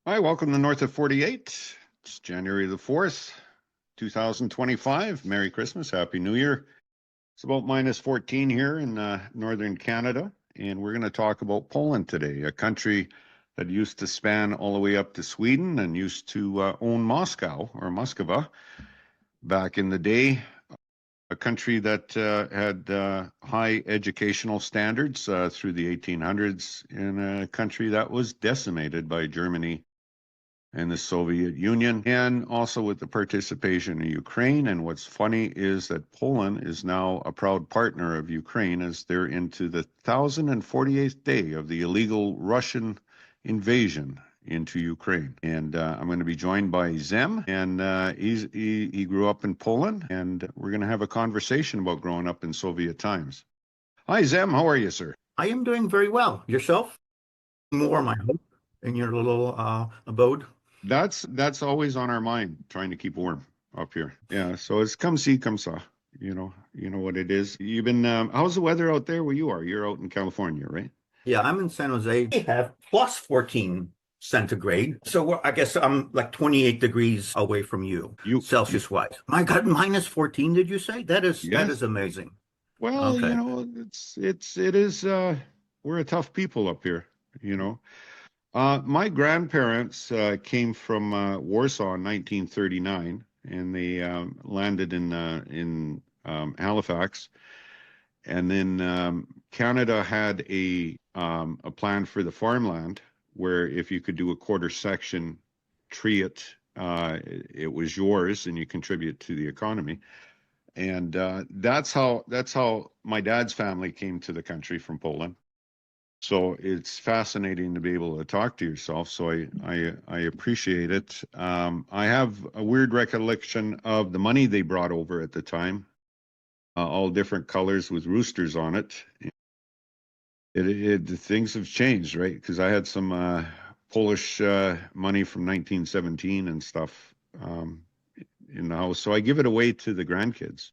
Hi, welcome to North of 48. It's January the 4th, 2025. Merry Christmas, Happy New Year. It's about minus 14 here in northern Canada, and we're going to talk about Poland today, a country that used to span all the way up to Sweden and used to own Moscow or Moskva back in the day. A country that had high educational standards through the 1800s, and a country that was decimated by Germany and the Soviet Union, and also with the participation of Ukraine. And what's funny is that Poland is now a proud partner of Ukraine as they're into the 1,048th day of the illegal Russian invasion into Ukraine. And I'm going to be joined by Zem, and he grew up in Poland, and we're going to have a conversation about growing up in Soviet times. Hi, Zem. How are you, sir? I am doing very well. Yourself? Warm, I hope, in your little abode. That's always on our mind, trying to keep warm up here. Yeah, so it's come see, come saw. You know what it is. You've been how's the weather out there where you are? You're out in California, right? Yeah, I'm in San Jose. We have plus 14 centigrade. So I guess I'm like 28 degrees away from you Celsius wise. My God, minus 14, did you say? That is amazing. Well, okay. It is we're a tough people up here, you know. My grandparents came from Warsaw in 1939, and they landed in Halifax. And then Canada had a plan for the farmland where if you could do a quarter section, tree it, it was yours, and you contribute to the economy. And that's how my dad's family came to the country from Poland. So it's fascinating to be able to talk to yourself. So I appreciate it. I have a weird recollection of the money they brought over at the time, all different colors with roosters on it. Things have changed, right? Because I had some Polish money from 1917 and stuff in the house. So I give it away to the grandkids,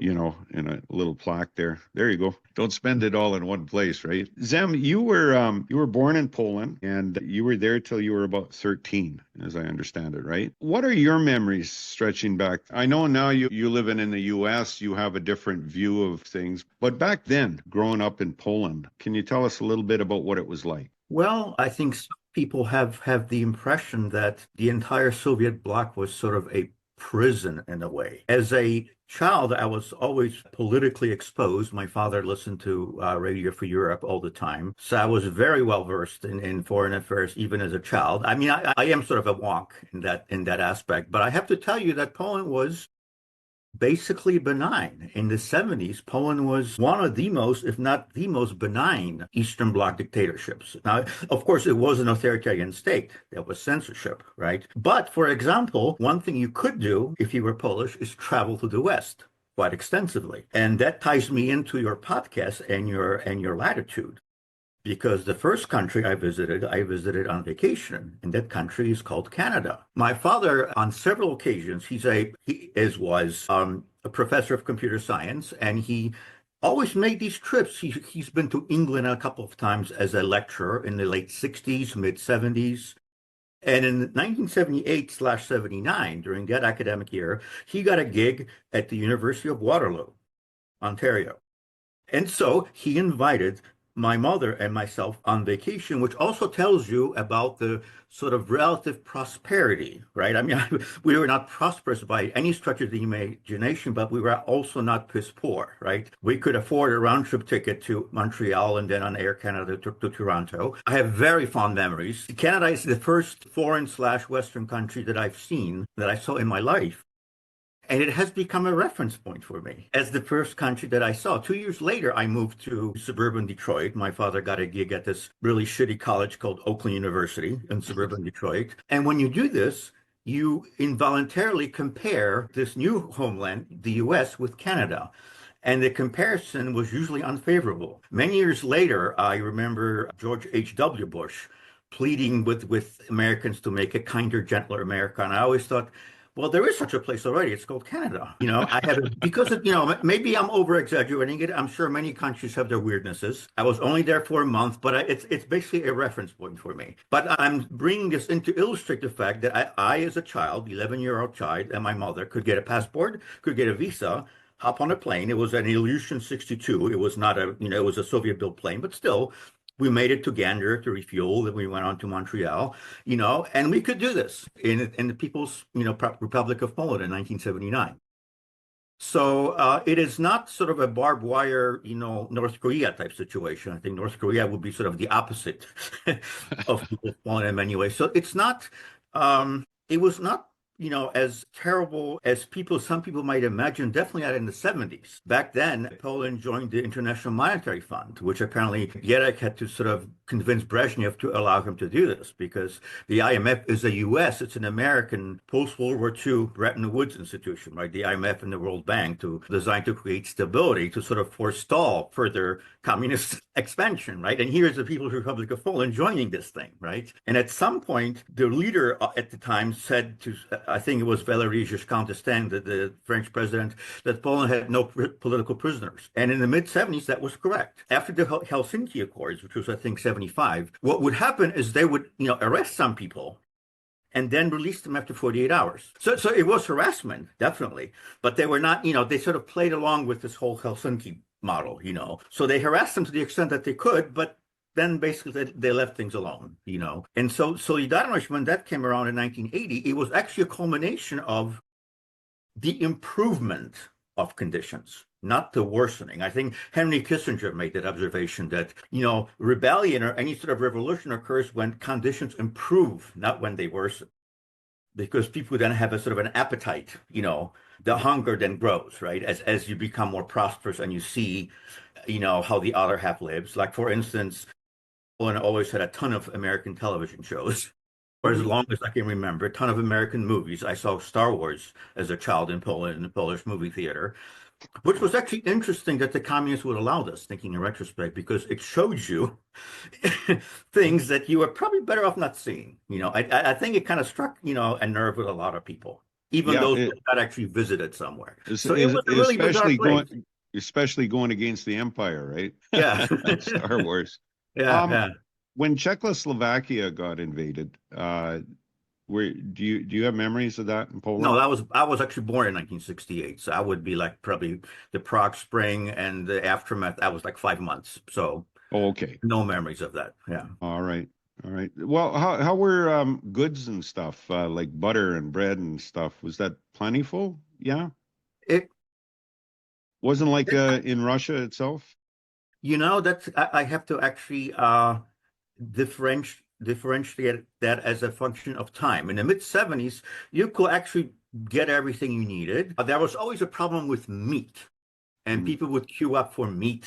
in a little plaque there. There you go. Don't spend it all in one place, right? Zem, you were born in Poland, and you were there till you were about 13, as I understand it, right? What are your memories stretching back? I know now you living in the US, you have a different view of things, but back then, growing up in Poland, can you tell us a little bit about what it was like? Well, I think some people have the impression that the entire Soviet bloc was sort of a prison in a way. As a child, I was always politically exposed. My father listened to Radio for Europe all the time. So I was very well versed in foreign affairs, even as a child. I mean, I am sort of a wonk in that aspect. But I have to tell you that Poland was basically benign. In the 70s, Poland was one of the most, if not the most benign Eastern Bloc dictatorships. Now, of course, it was an authoritarian state. There was censorship, right? But for example, one thing you could do if you were Polish is travel to the West quite extensively. And that ties me into your podcast and your latitude. Because the first country I visited on vacation, and that country is called Canada. My father, on several occasions, he was a professor of computer science, and he always made these trips. He's been to England a couple of times as a lecturer in the late 60s, mid 70s. And in 1978/79, during that academic year, he got a gig at the University of Waterloo, Ontario. And so he invited my mother and myself on vacation, which also tells you about the sort of relative prosperity, right? I mean, we were not prosperous by any stretch of the imagination, but we were also not piss poor, right? We could afford a round trip ticket to Montreal and then on Air Canada to Toronto. I have very fond memories. Canada is the first foreign/Western country that I saw in my life. And it has become a reference point for me as the first country that I saw. 2 years later, I moved to suburban Detroit. My father got a gig at this really shitty college called Oakland University in suburban Detroit. And when you do this, you involuntarily compare this new homeland, the US, with Canada. And the comparison was usually unfavorable. Many years later, I remember George H.W. Bush pleading with Americans to make a kinder, gentler America. And I always thought, Well, there is such a place already. It's called Canada. I have it because maybe I'm over exaggerating it. I'm sure many countries have their weirdnesses. I was only there for a month, but it's basically a reference point for me. But I'm bringing this in to illustrate the fact that I as a child, 11-year-old child, and my mother could get a passport, could get a visa, hop on a plane. It was an Ilyushin 62. It was not it was a Soviet-built plane, but still, we made it to Gander to refuel. Then we went on to Montreal, and we could do this in the People's, Republic of Poland in 1979. So it is not sort of a barbed wire, North Korea type situation. I think North Korea would be sort of the opposite of People's Poland in many ways. So it's not, it was not as terrible as some people might imagine, definitely not in the 70s. Back then, Poland joined the International Monetary Fund, which apparently Gierek had to sort of convince Brezhnev to allow him to do this because the IMF is a US, it's an American post-World War II Bretton Woods institution, right? The IMF and the World Bank designed to create stability, to sort of forestall further communist expansion, right? And here's the People's Republic of Poland joining this thing, right? And at some point, the leader at the time said to, I think it was Valéry Giscard d'Estaing, the French president, that Poland had no political prisoners. And in the mid-70s, that was correct. After the Helsinki Accords, which was, I think, 75, what would happen is they would, arrest some people and then release them after 48 hours. So it was harassment, definitely. But they were not, they sort of played along with this whole Helsinki model, So they harassed them to the extent that they could, but then basically they left things alone, And so Solidarność, when that came around in 1980, it was actually a culmination of the improvement of conditions, not the worsening. I think Henry Kissinger made that observation that, rebellion or any sort of revolution occurs when conditions improve, not when they worsen. Because people then have a sort of an appetite, the hunger then grows, right? As you become more prosperous and you see, how the other half lives. Like, for instance, Poland always had a ton of American television shows, for as long as I can remember, a ton of American movies. I saw Star Wars as a child in Poland in the Polish movie theater, which was actually interesting that the communists would allow this, thinking in retrospect, because it showed you things that you were probably better off not seeing. I think it kind of struck, a nerve with a lot of people, even Yeah, those who got actually visited somewhere. Is, So it is, was a really bizarre especially place. especially going against the empire, right? Yeah. Star Wars. Yeah. When Czechoslovakia got invaded, do you have memories of that in Poland? No, I was actually born in 1968, so I would be like probably the Prague Spring and the aftermath. I was like 5 months, so okay, no memories of that. Yeah. All right. Well, how were goods and stuff like butter and bread and stuff? Was that plentiful? Yeah, It wasn't like in Russia itself. that's I have to actually differentiate that as a function of time. In the mid 70s, you could actually get everything you needed. There was always a problem with meat, and people would queue up for meat.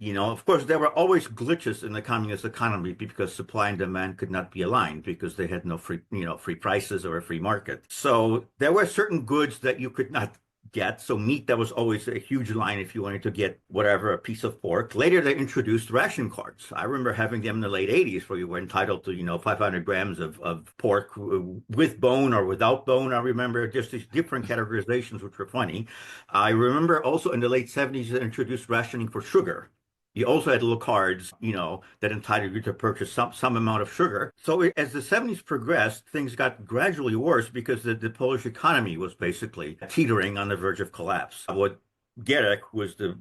Of course, there were always glitches in the communist economy because supply and demand could not be aligned because they had no free prices or a free market. So there were certain goods that you could not get. So meat, that was always a huge line if you wanted to get whatever, a piece of pork. Later, they introduced ration cards. I remember having them in the late 80s where you were entitled to, 500 grams of pork with bone or without bone. I remember just these different categorizations, which were funny. I remember also in the late 70s, they introduced rationing for sugar. You also had little cards, that entitled you to purchase some amount of sugar. So as the 70s progressed, things got gradually worse because the Polish economy was basically teetering on the verge of collapse. What Gierek was the,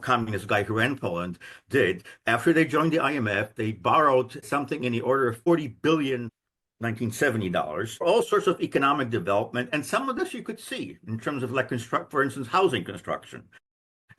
communist guy who ran Poland did, after they joined the IMF, they borrowed something in the order of 40 billion $1970 for all sorts of economic development. And some of this you could see in terms of like for instance, housing construction.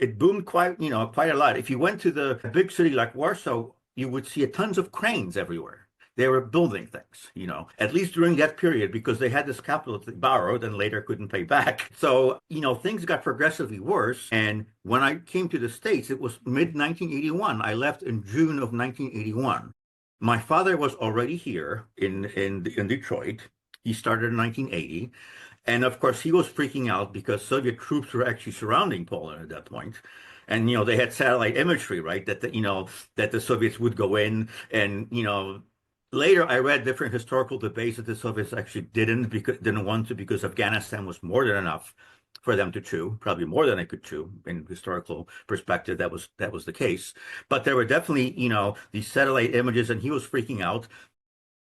It boomed quite a lot. If you went to the big city like Warsaw, you would see tons of cranes everywhere. They were building things, at least during that period, because they had this capital that they borrowed and later couldn't pay back. So, things got progressively worse. And when I came to the States, it was mid-1981. I left in June of 1981. My father was already here in Detroit. He started in 1980. And of course, he was freaking out because Soviet troops were actually surrounding Poland at that point. And, they had satellite imagery, right? That the Soviets would go in and, Later, I read different historical debates that the Soviets actually didn't want to because Afghanistan was more than enough for them to chew, probably more than they could chew in historical perspective. That was the case. But there were definitely, these satellite images, and he was freaking out.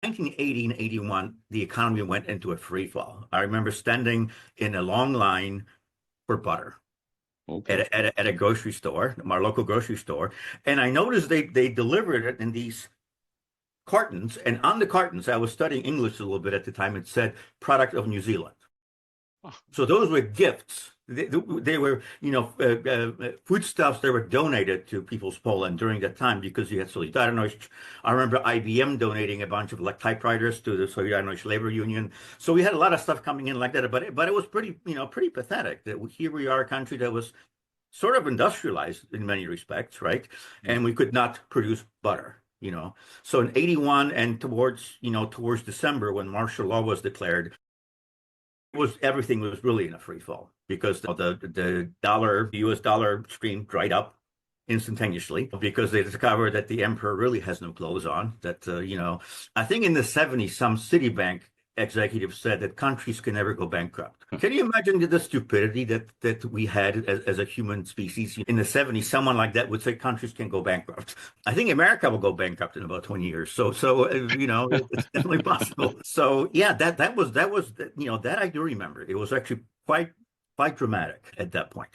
1980 and 81, the economy went into a free fall. I remember standing in a long line for butter Okay. at a grocery store, our local grocery store, and I noticed they delivered it in these cartons, and on the cartons, I was studying English a little bit at the time. It said "product of New Zealand." Oh, So those were gifts. They were, foodstuffs that were donated to People's Poland during that time because you had Solidarność. I remember IBM donating a bunch of like typewriters to the Solidarność Labor Union. So we had a lot of stuff coming in like that, but it was pretty pathetic that here we are, a country that was sort of industrialized in many respects, right? And we could not produce butter. So in 81 and towards December when martial law was declared, everything was really in a free fall because the US dollar stream dried up instantaneously because they discovered that the emperor really has no clothes on. That I think in the 70s, some Citibank executive said that countries can never go bankrupt. Can you imagine the stupidity that we had as a human species in the 70s? Someone like that would say countries can go bankrupt. I think America will go bankrupt in about 20 years. So it's definitely possible. So yeah, that was that I do remember. It was actually quite dramatic at that point.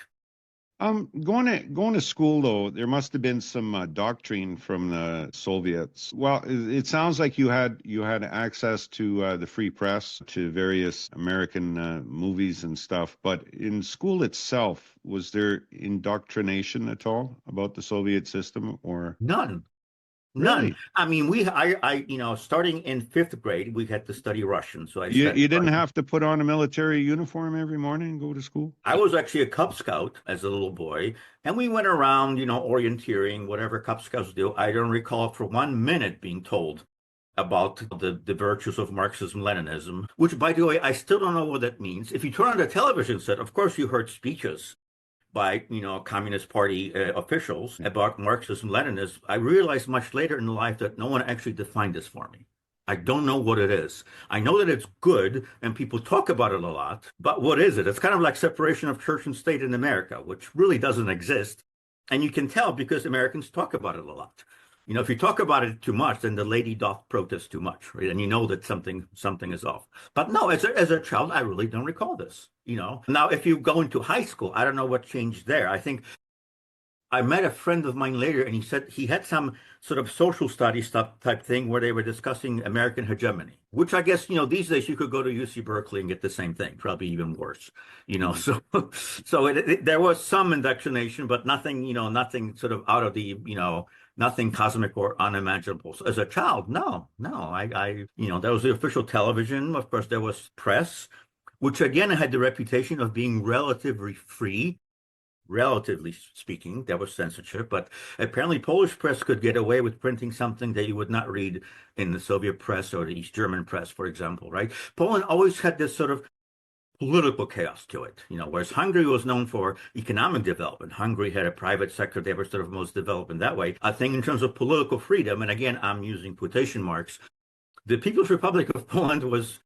Going to school though, there must have been some doctrine from the Soviets. Well, it sounds like you had access to the free press, to various American movies and stuff. But in school itself, was there indoctrination at all about the Soviet system, or None. None. really? I mean, starting in fifth grade, we had to study Russian. So I You studied didn't Russian. have to put on a military uniform every morning and go to school? I was actually a Cub Scout as a little boy, and we went around, orienteering, whatever Cub Scouts do. I don't recall for 1 minute being told about the virtues of Marxism, Leninism, which, by the way, I still don't know what that means. If you turn on the television set, of course, you heard speeches by, Communist Party officials about Marxism, Leninism. I realized much later in life that no one actually defined this for me. I don't know what it is. I know that it's good and people talk about it a lot, but what is it? It's kind of like separation of church and state in America, which really doesn't exist. And you can tell because Americans talk about it a lot. If you talk about it too much, then the lady doth protest too much, right? And you know that something is off. But no, as a child, I really don't recall this. Now, if you go into high school, I don't know what changed there. I think I met a friend of mine later, and he said he had some sort of social studies stuff type thing where they were discussing American hegemony, which I guess, these days you could go to UC Berkeley and get the same thing, probably even worse, So, there was some indoctrination, but nothing, nothing sort of out of the, nothing cosmic or unimaginable. So as a child, no, there was the official television. Of course, there was press, which again had the reputation of being relatively free. Relatively speaking, there was censorship, but apparently Polish press could get away with printing something that you would not read in the Soviet press or the East German press, for example, right? Poland always had this sort of political chaos to it, whereas Hungary was known for economic development. Hungary had a private sector. They were sort of most developed in that way. I think in terms of political freedom, and again, I'm using quotation marks, the People's Republic of Poland was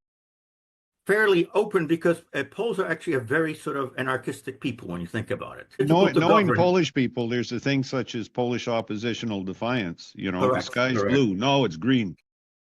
fairly open because Poles are actually a very sort of anarchistic people when you think about it. Knowing Polish people, there's a thing such as Polish oppositional defiance. The sky's blue. No, it's green.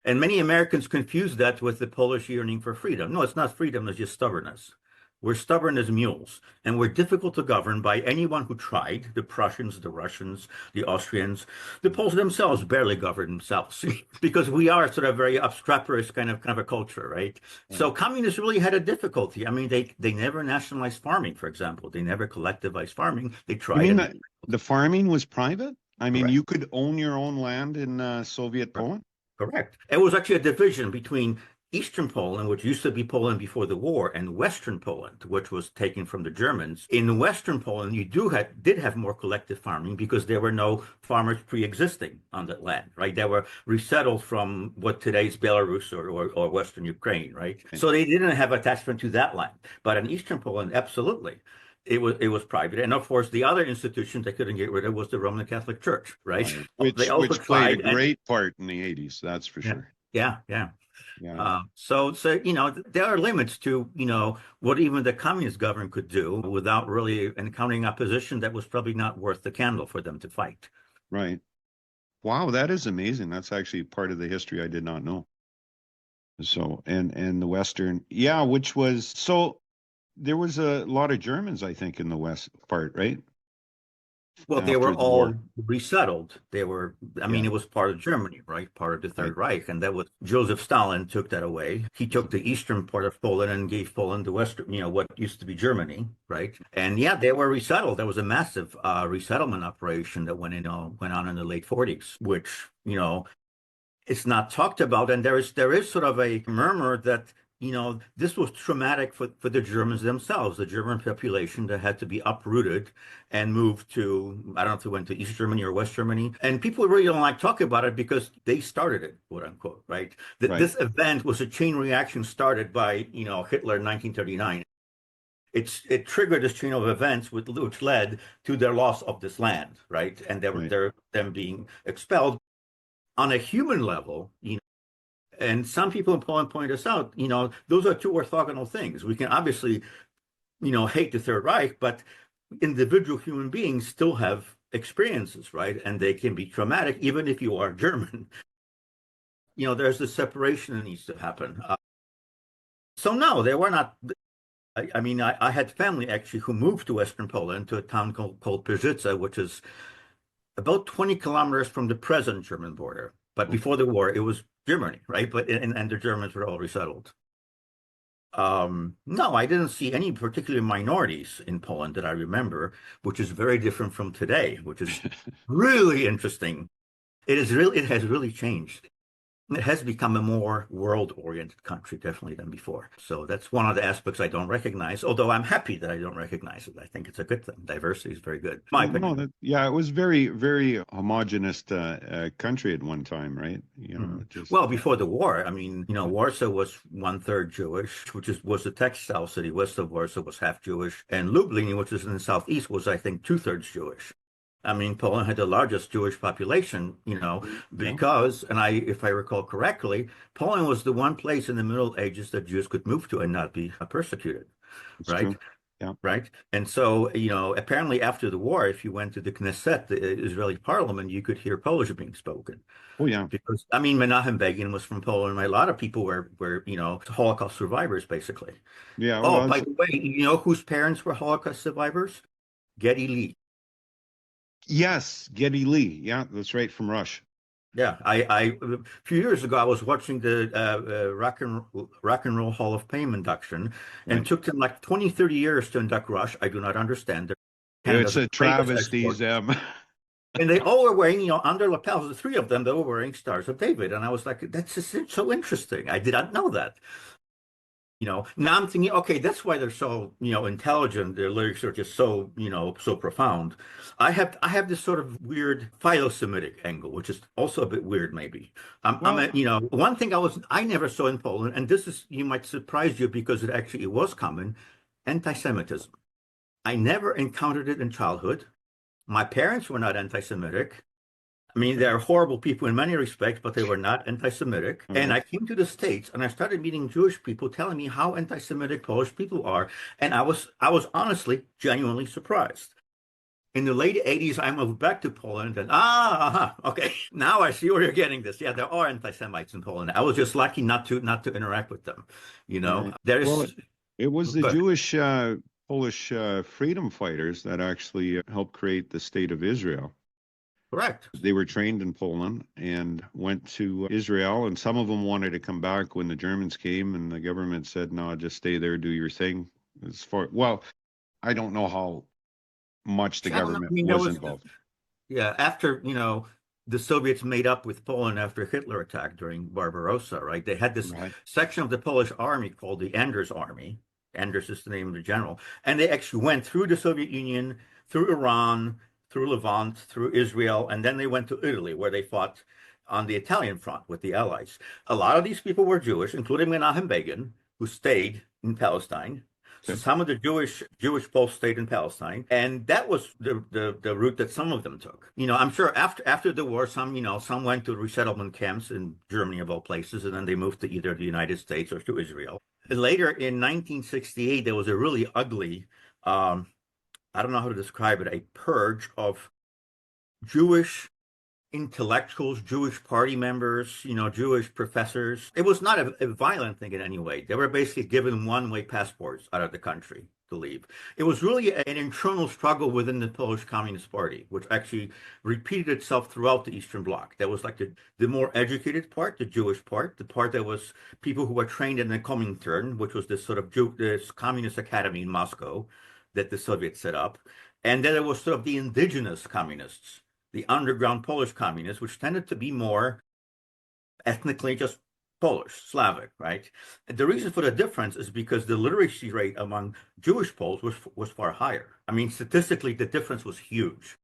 And many Americans confuse that with the Polish yearning for freedom. No, it's not freedom, it's just stubbornness. We're stubborn as mules, and we're difficult to govern by anyone who tried. The Prussians, the Russians, the Austrians, the Poles themselves barely govern themselves because we are sort of very obstreperous kind of a culture, right? Yeah. So communists really had a difficulty. I mean, they never nationalized farming, for example. They never collectivized farming. They tried. You mean that the farming was private? I mean, Correct. You could own your own land in Soviet Poland? Correct. It was actually a division between Eastern Poland, which used to be Poland before the war, and Western Poland, which was taken from the Germans. In Western Poland, you did have more collective farming because there were no farmers pre-existing on that land, right? They were resettled from what today's Belarus or Western Ukraine, right? Okay. So they didn't have attachment to that land. But in Eastern Poland, absolutely. It was private. And of course, the other institution they couldn't get rid of was the Roman Catholic Church, right? Which played a great part in the 80s, that's for sure. Yeah, yeah. Yeah, So there are limits to what even the communist government could do without really encountering opposition that was probably not worth the candle for them to fight. right. Wow, that is amazing. That's actually part of the history I did not know. So, and the Western, yeah, which was so there was a lot of Germans, I think, in the West part, right? Well, they were After the war. all resettled. I mean, Yeah, it was part of Germany, right? Part of the right, Third Reich. And that was Joseph Stalin took that away. He took the eastern part of Poland and gave Poland the western, what used to be Germany, right? And yeah, they were resettled. There was a massive resettlement operation that went on in the late 40s, which, it's not talked about. And there is sort of a murmur that this was traumatic for the Germans themselves, the German population that had to be uprooted and moved to, I don't know if they went to East Germany or West Germany. And people really don't like talking about it because they started it, quote unquote, right? right, This event was a chain reaction started by, Hitler in 1939. It triggered this chain of events which led to their loss of this land, right? And right. them being expelled on a human level, and some people in Poland point us out, those are two orthogonal things. We can obviously, hate the Third Reich, but individual human beings still have experiences, right? And they can be traumatic, even if you are German. There's the separation that needs to happen. So no, they were not. I mean, I had family actually who moved to Western Poland to a town called Pyrzyce, which is about 20 kilometers from the present German border. But Okay. before the war, it was Germany, right? But and the Germans were all resettled. No, I didn't see any particular minorities in Poland that I remember, which is very different from today, which is really interesting. It has really changed. It has become a more world-oriented country, definitely than before. So that's one of the aspects I don't recognize, although I'm happy that I don't recognize it. I think it's a good thing. Diversity is very good, my Well, no, opinion. that yeah, it was very, very homogenous country at one time, right? Mhm. Just Well, before the war, I mean, Warsaw was one-third Jewish, was a textile city. West of Warsaw was half Jewish, and Lublin, which is in the southeast, was, I think, two-thirds Jewish. I mean, Poland had the largest Jewish population, yeah, because, if I recall correctly, Poland was the one place in the Middle Ages that Jews could move to and not be persecuted, it's right? true. Yeah. Right. And so, apparently after the war, if you went to the Knesset, the Israeli parliament, you could hear Polish being spoken. Oh, yeah. Because I mean, Menachem Begin was from Poland. A lot of people were Holocaust survivors, basically. Yeah. Oh, Well, by the way, you know whose parents were Holocaust survivors? Geddy Lee. yes, Geddy Lee. Yeah, that's right from Rush. Yeah, a few years ago I was watching the Rock and Roll Hall of Fame induction, and it Right. took them like 20, 30 years to induct Rush. I do not understand. They're It's Canada's a greatest travesty, export. Zem. And they all were wearing, under lapels, the three of them, they were wearing Stars of David. And I was like, that's just so interesting. I did not know that. Now I'm thinking, okay, that's why they're so, intelligent. Their lyrics are just so, so profound. I have this sort of weird philo-Semitic angle, which is also a bit weird, maybe. Well, One thing I never saw in Poland, and this is, you might surprise you because it was common, anti-Semitism. I never encountered it in childhood. My parents were not anti-Semitic. I mean, they're horrible people in many respects, but they were not anti-Semitic. all And right. I came to the States and I started meeting Jewish people telling me how anti-Semitic Polish people are. And I was honestly genuinely surprised. In the late 80s, I moved back to Poland and okay. Now I see where you're getting this. Yeah, there are anti-Semites in Poland. I was just lucky not to interact with them. Right. There Well, is it was the good. Jewish Polish freedom fighters that actually helped create the state of Israel. Correct. They were trained in Poland and went to Israel, and some of them wanted to come back when the Germans came, and the government said, "No, just stay there, do your thing." Well, I don't know how much the Yeah, I government mean, there was was involved. Yeah, after, the Soviets made up with Poland after Hitler attacked during Barbarossa, right? They had this Right. section of the Polish army called the Anders Army. Anders is the name of the general. And they actually went through the Soviet Union, through Iran, through Levant, through Israel, and then they went to Italy, where they fought on the Italian front with the Allies. A lot of these people were Jewish, including Menachem Begin, who stayed in Palestine. Some of the Jewish Poles stayed in Palestine, and that was the route that some of them took. I'm sure after the war, some went to resettlement camps in Germany of all places, and then they moved to either the United States or to Israel. Later in 1968, there was a really ugly, I don't know how to describe it, a purge of Jewish intellectuals, Jewish party members, Jewish professors. It was not a violent thing in any way. They were basically given one-way passports out of the country to leave. It was really an internal struggle within the Polish Communist Party, which actually repeated itself throughout the Eastern Bloc. That was like the more educated part, the Jewish part, the part that was people who were trained in the Comintern, which was this sort of this communist academy in Moscow that the Soviets set up. And then there was sort of the indigenous communists, the underground Polish communists, which tended to be more ethnically just Polish, Slavic, right? And the reason for the difference is because the literacy rate among Jewish Poles was far higher. I mean, statistically, the difference was huge.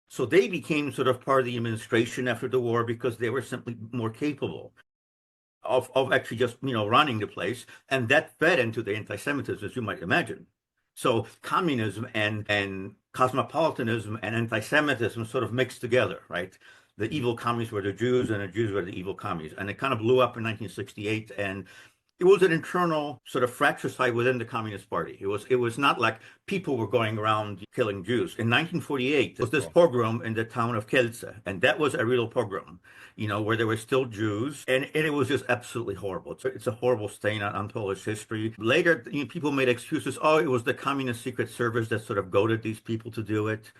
So they became sort of part of the administration after the war because they were simply more capable of actually just, running the place. And that fed into the anti-Semitism, as you might imagine. So communism and cosmopolitanism and anti-Semitism sort of mixed together, right? The evil communists were the Jews and the Jews were the evil communists. And it kind of blew up in 1968. And it was an internal sort of fratricide within the Communist Party. It was not like people were going around killing Jews. In 1948, there was this pogrom in the town of Kielce, and that was a real pogrom, where there were still Jews, and it was just absolutely horrible. It's a horrible stain on Polish history. Later, people made excuses. Oh, it was the Communist Secret Service that sort of goaded these people to do it.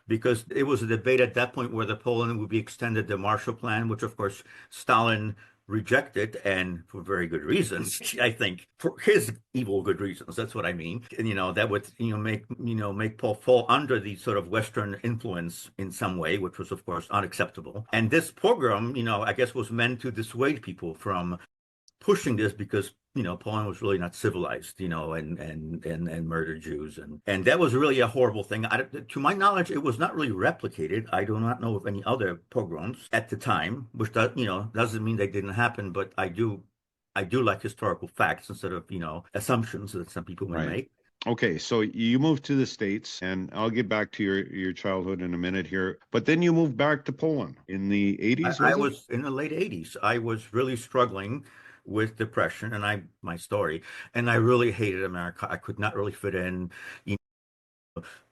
Because it was a debate at that point whether Poland would be extended the Marshall Plan, which of course Stalin rejected, and for very good reasons. I think for his evil good reasons. That's what I mean. And that would make Paul fall under the sort of Western influence in some way, which was of course unacceptable. And this pogrom, I guess, was meant to dissuade people from pushing this because Poland was really not civilized, and murdered Jews, and that was really a horrible thing. To my knowledge, it was not really replicated. I do not know of any other pogroms at the time, which doesn't mean they didn't happen, but I do like historical facts instead of assumptions that some people may make. Okay, so you moved to the States, and I'll get back to your childhood in a minute here. But then you moved back to Poland in the 80s. I was in the late 80s. I was really struggling with depression and my story, and I really hated America. I could not really fit in.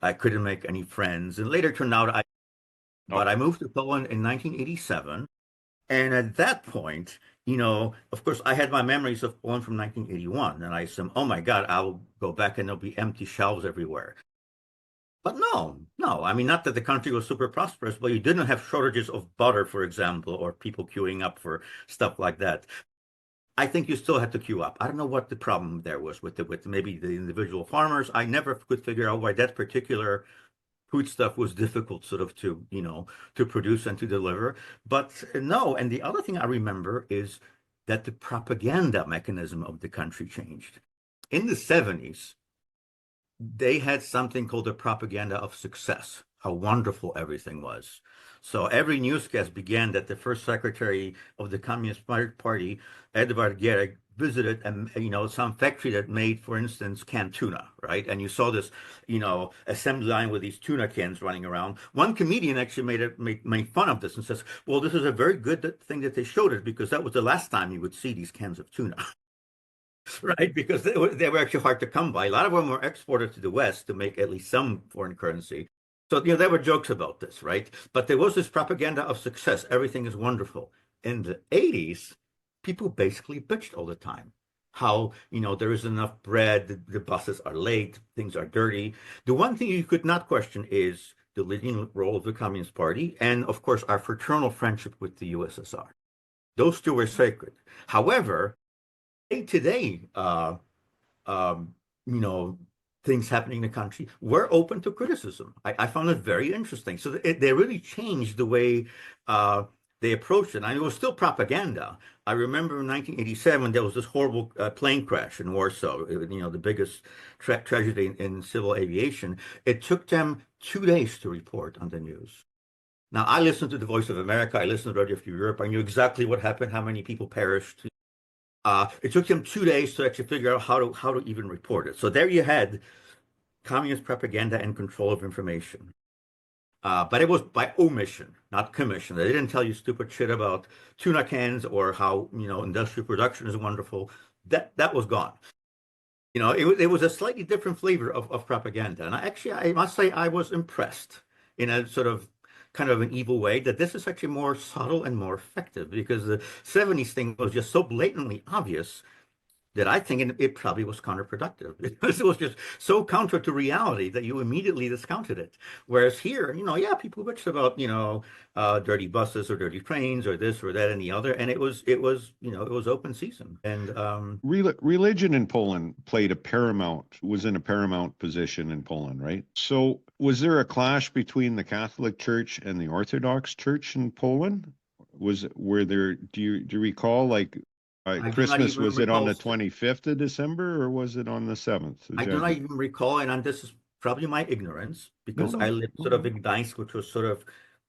I couldn't make any friends, and later turned out but I moved to Poland in 1987, and at that point, of course, I had my memories of Poland from 1981, and I assumed, oh my God, I'll go back and there'll be empty shelves everywhere. But no, I mean, not that the country was super prosperous, but you didn't have shortages of butter, for example, or people queuing up for stuff like that. I think you still had to queue up. I don't know what the problem there was with maybe the individual farmers. I never could figure out why that particular foodstuff was difficult sort of to produce and to deliver. But no, and the other thing I remember is that the propaganda mechanism of the country changed. In the 70s, they had something called the propaganda of success, how wonderful everything was. So every newscast began that the first secretary of the Communist Party, Edward Gierek, visited some factory that made, for instance, canned tuna, right? And you saw this, assembly line with these tuna cans running around. One comedian actually made fun of this and says, well, this is a very good thing that they showed it because that was the last time you would see these cans of tuna. Right, because they were actually hard to come by. A lot of them were exported to the West to make at least some foreign currency. So, there were jokes about this, right? But there was this propaganda of success. Everything is wonderful. In the 80s, people basically bitched all the time. How, there isn't enough bread, the buses are late, things are dirty. The one thing you could not question is the leading role of the Communist Party and, of course, our fraternal friendship with the USSR. Those two were sacred. However, day-to-day, things happening in the country, we're open to criticism. I found it very interesting. So they really changed the way they approached it. And it was still propaganda. I remember in 1987, there was this horrible plane crash in Warsaw, the biggest tragedy in civil aviation. It took them 2 days to report on the news. Now, I listened to the Voice of America. I listened to Radio Free Europe. I knew exactly what happened, how many people perished. It took them 2 days to actually figure out how to even report it. So there you had communist propaganda and control of information. But it was by omission, not commission. They didn't tell you stupid shit about tuna cans or how, industrial production is wonderful. That was gone. It was a slightly different flavor of propaganda. And I must say, I was impressed in a sort of kind of an evil way that this is actually more subtle and more effective, because the 70s thing was just so blatantly obvious that I think it probably was counterproductive. Because it was just so counter to reality that you immediately discounted it. Whereas here, yeah, people bitched about, dirty buses or dirty trains or this or that and the other, and it was open season. And religion in Poland was in a paramount position in Poland, right? So was there a clash between the Catholic Church and the Orthodox Church in Poland? Do you recall, like, Christmas, was it on the 25th of December or was it on the 7th? I do not even recall, and this is probably my ignorance, because I lived sort of in Gdańsk, which was sort of,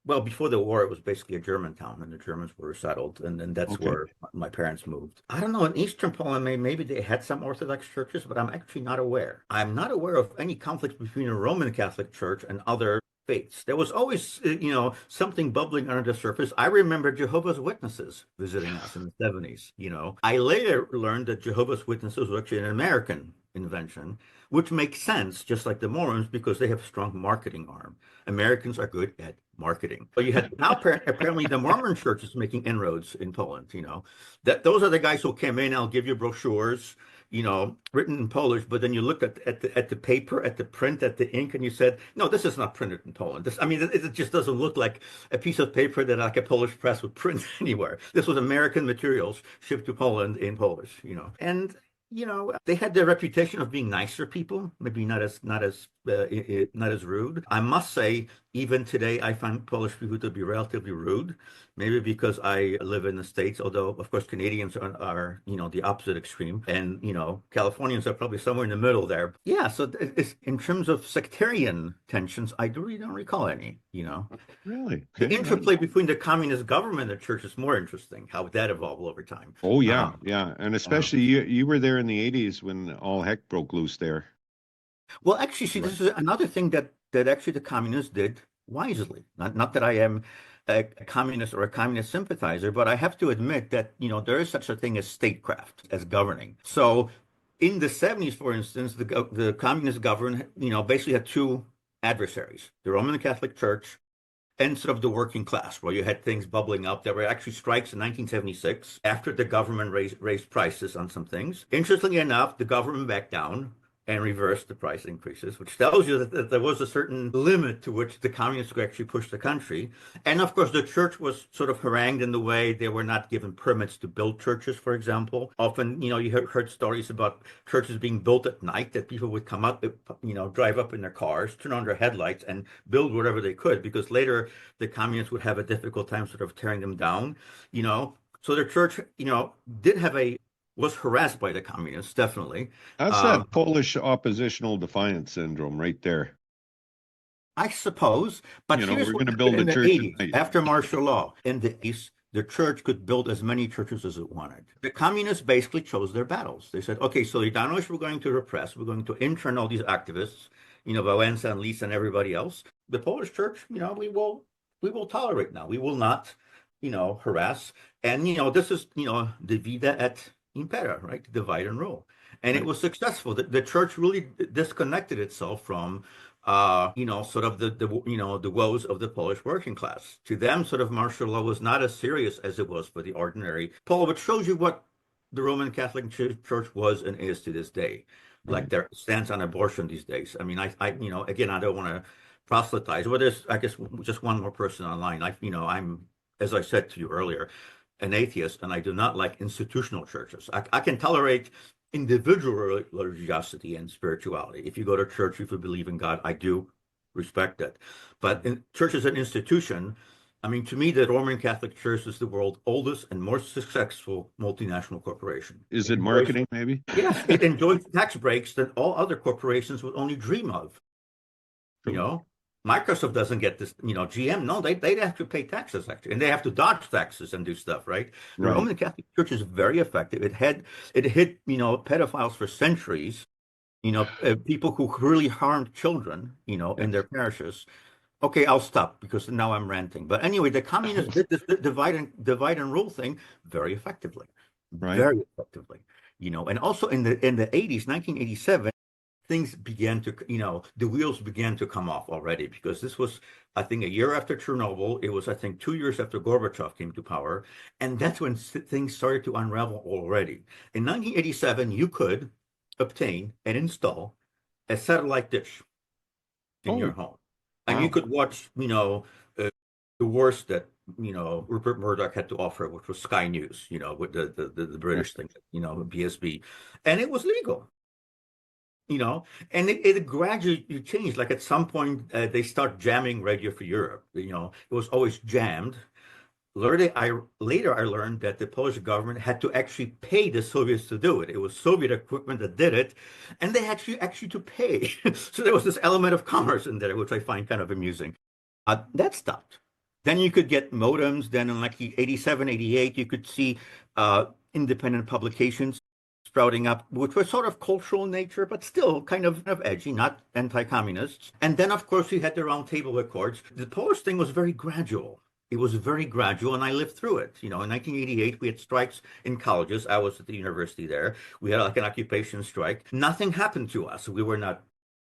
well, before the war, it was basically a German town, and the Germans were settled, and then that's where my parents moved. I don't know, in Eastern Poland, maybe they had some Orthodox churches, but I'm actually not aware. I'm not aware of any conflict between the Roman Catholic Church and other faiths. There was always, something bubbling under the surface. I remember Jehovah's Witnesses visiting us in the 70s. I later learned that Jehovah's Witnesses were actually an American invention, which makes sense, just like the Mormons, because they have a strong marketing arm. Americans are good at marketing. But you had now apparently the Mormon church is making inroads in Poland. That those are the guys who came in. I'll give you brochures, written in Polish, but then you looked at the paper, at the print, at the ink, and you said, no, this is not printed in Poland. It just doesn't look like a piece of paper that like a Polish press would print anywhere. This was American materials shipped to Poland in Polish, and they had their reputation of being nicer people, maybe not as rude. I must say, even today, I find Polish people to be relatively rude, maybe because I live in the States, although, of course, Canadians are the opposite extreme. And, Californians are probably somewhere in the middle there. Yeah, so in terms of sectarian tensions, I really don't recall any, Really? The interplay between the communist government and the church is more interesting, how that evolved over time. Oh, yeah, yeah. And especially you were there in the 80s when all heck broke loose there. Well, actually, see, this is another thing that actually the communists did wisely. Not that I am a communist or a communist sympathizer, but I have to admit that, there is such a thing as statecraft, as governing. So in the 70s, for instance, the communist government, basically had two adversaries, the Roman Catholic Church and sort of the working class, where you had things bubbling up. There were actually strikes in 1976 after the government raised prices on some things. Interestingly enough, the government backed down and reversed the price increases, which tells you that there was a certain limit to which the communists could actually push the country. And of course, the church was sort of harangued in the way they were not given permits to build churches, for example. Often, you heard stories about churches being built at night, that people would come up, drive up in their cars, turn on their headlights, and build whatever they could, because later the communists would have a difficult time sort of tearing them down. So the church, was harassed by the communists, definitely. That's that Polish oppositional defiance syndrome right there. I suppose, but here's we're what going to build a in the church 80s, after martial law. In the East, the church could build as many churches as it wanted. The communists basically chose their battles. They said, okay, so the Solidarność we're going to repress. We're going to intern all these activists, Wałęsa and Lisa and everybody else. The Polish church, we will tolerate now. We will not, harass. And, this is, divide et impera, right? Divide and rule. And it was successful. The church really disconnected itself from, sort of the woes of the Polish working class. To them, sort of martial law was not as serious as it was for the ordinary Paul, which shows you what the Roman Catholic Church was and is to this day. Like their stance on abortion these days. I mean, I again, I don't want to proselytize. Well, there's, I guess, just one more person online. I'm, as I said to you earlier, an atheist, and I do not like institutional churches. I can tolerate individual religiosity and spirituality. If you go to church, if you believe in God, I do respect it. But in church as an institution, I mean, to me, the Roman Catholic Church is the world's oldest and most successful multinational corporation. Is it marketing, maybe? Yes, it enjoys tax breaks that all other corporations would only dream of. Microsoft doesn't get this, GM, no, they have to pay taxes actually, and they have to dodge taxes and do stuff, right? The Right. Roman Catholic Church is very effective. It hit, pedophiles for centuries, people who really harmed children, in Yes. their parishes. Okay, I'll stop because now I'm ranting. But anyway, the communists did this divide and rule thing Right. very effectively, and also in the 80s, 1987, things began to, the wheels began to come off already because this was, I think, a year after Chernobyl. It was, I think, 2 years after Gorbachev came to power. And that's when things started to unravel already. In 1987, you could obtain and install a satellite dish in your Oh, home. And you wow. could watch, the worst that, Rupert Murdoch had to offer, which was Sky News, with the Right. British thing, BSB. And it was legal. And it gradually changed. Like at some point, they start jamming Radio for Europe. It was always jammed. Later, I learned that the Polish government had to actually pay the Soviets to do it. It was Soviet equipment that did it, and they had actually to pay. So there was this element of commerce in there, which I find kind of amusing. That stopped. Then you could get modems. Then in like the 87, 88, you could see independent publications sprouting up, which were sort of cultural in nature, but still kind of edgy, not anti-communist. And then, of course, we had the Round Table Accords. The Polish thing was very gradual. It was very gradual, and I lived through it. In 1988, we had strikes in colleges. I was at the university there. We had like an occupation strike. Nothing happened to us. We were not